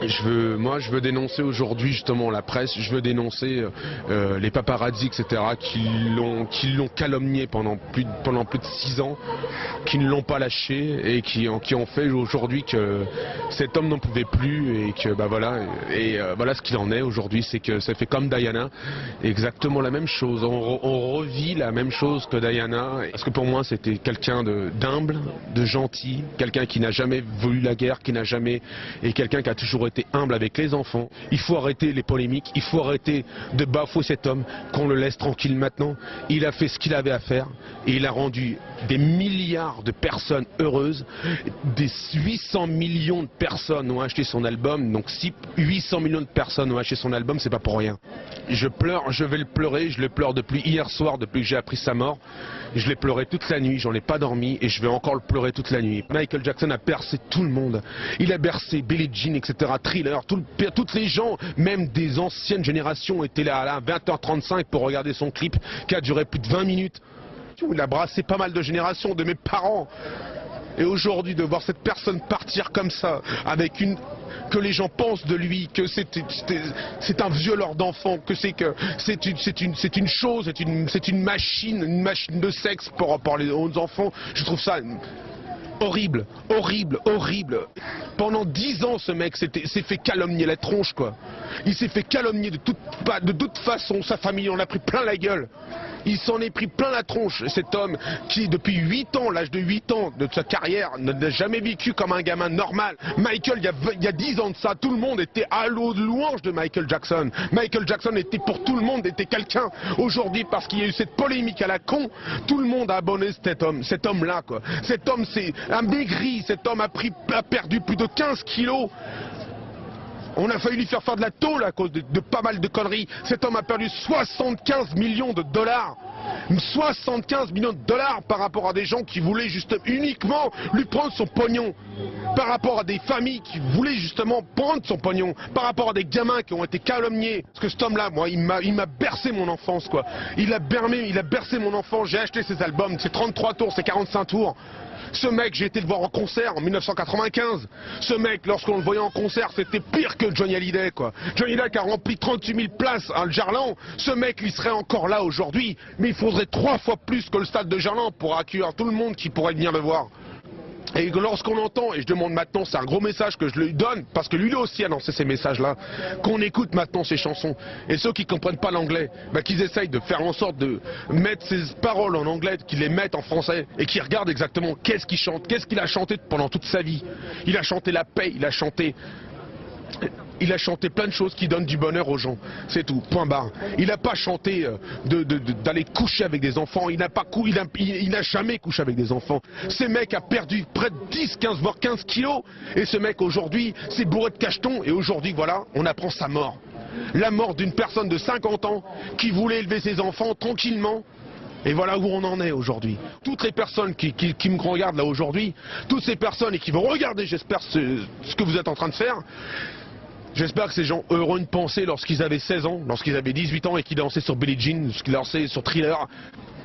Moi, je veux dénoncer aujourd'hui justement la presse, je veux dénoncer les paparazzi, etc., qui l'ont calomnié pendant plus de 6 ans, qui ne l'ont pas lâché et qui ont fait aujourd'hui que cet homme n'en pouvait plus et que voilà ce qu'il en est aujourd'hui, c'est que ça fait comme Diana, exactement la même chose, on revit la même chose que Diana, parce que pour moi c'était quelqu'un d'humble, de gentil, quelqu'un qui n'a jamais voulu la guerre, et quelqu'un qui a toujours été humble avec les enfants. Il faut arrêter les polémiques, il faut arrêter de bafouer cet homme, qu'on le laisse tranquille maintenant. Il a fait ce qu'il avait à faire et il a rendu des milliards de personnes heureuses. Des 800 millions de personnes ont acheté son album, donc si 800 millions de personnes ont acheté son album, c'est pas pour rien. Je pleure, je vais le pleurer, je le pleure depuis hier soir, depuis que j'ai appris sa mort. Je l'ai pleuré toute la nuit, j'en ai pas dormi et je vais encore le pleurer toute la nuit. Michael Jackson a bercé tout le monde. Il a bercé Billie Jean, etc., Thriller, toutes les gens, même des anciennes générations étaient là à 20h35 pour regarder son clip qui a duré plus de 20 minutes. Il a brassé pas mal de générations, de mes parents. Et aujourd'hui, de voir cette personne partir comme ça, que les gens pensent de lui, que c'est un violeur d'enfants, que c'est une chose, c'est une machine de sexe pour les autres enfants, je trouve ça horrible, horrible, horrible. Pendant 10 ans, ce mec s'est fait calomnier la tronche, quoi. Il s'est fait calomnier de toute façon, sa famille en a pris plein la gueule. Il s'en est pris plein la tronche, cet homme qui, depuis 8 ans, l'âge de 8 ans de sa carrière, n'a jamais vécu comme un gamin normal. Michael, il y a 10 ans de ça, tout le monde était à l'eau de louange de Michael Jackson. Michael Jackson était pour tout le monde, était quelqu'un. Aujourd'hui, parce qu'il y a eu cette polémique à la con, tout le monde a abonné cet homme-là, quoi. Cet homme, c'est un maigri, cet homme a perdu plus de 15 kilos. On a failli lui faire de la tôle à cause de pas mal de conneries. Cet homme a perdu 75 millions de dollars. 75 millions de dollars par rapport à des gens qui voulaient uniquement lui prendre son pognon. Par rapport à des familles qui voulaient justement prendre son pognon. Par rapport à des gamins qui ont été calomniés. Parce que cet homme-là, moi, il m'a bercé mon enfance, quoi. Il a bercé mon enfance. J'ai acheté ses albums. C'est 33 tours, c'est 45 tours. Ce mec, j'ai été le voir en concert en 1995. Ce mec, lorsqu'on le voyait en concert, c'était pire que Johnny Hallyday, quoi. Johnny Hallyday qui a rempli 38 000 places à Gerland. Ce mec, il serait encore là aujourd'hui. Mais il faudrait 3 fois plus que le stade de Gerland pour accueillir tout le monde qui pourrait venir le voir. Et lorsqu'on entend, et je demande maintenant, c'est un gros message que je lui donne, parce que lui aussi a lancé ces messages-là, qu'on écoute maintenant ces chansons. Et ceux qui ne comprennent pas l'anglais, qu'ils essayent de faire en sorte de mettre ces paroles en anglais, qu'ils les mettent en français, et qu'ils regardent exactement qu'est-ce qu'il chante, qu'est-ce qu'il a chanté pendant toute sa vie. Il a chanté la paix, il a chanté plein de choses qui donnent du bonheur aux gens, c'est tout, point barre. Il n'a pas chanté d'aller coucher avec des enfants, il n'a jamais couché avec des enfants. Ce mec a perdu près de 10, 15, voire 15 kilos, et ce mec aujourd'hui, c'est bourré de cachetons, et aujourd'hui, voilà, on apprend sa mort. La mort d'une personne de 50 ans qui voulait élever ses enfants tranquillement. Et voilà où on en est aujourd'hui. Toutes les personnes qui me regardent là aujourd'hui, toutes ces personnes et qui vont regarder, j'espère, ce que vous êtes en train de faire, j'espère que ces gens auront une pensée lorsqu'ils avaient 16 ans, lorsqu'ils avaient 18 ans et qu'ils dansaient sur Billie Jean, lorsqu'ils dansaient sur Thriller.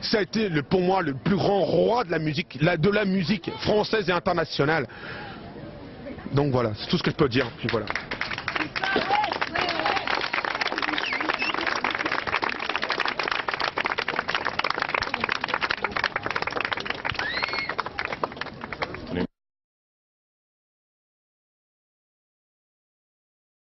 Ça a été pour moi le plus grand roi de la musique française et internationale. Donc voilà, c'est tout ce que je peux dire. Puis voilà.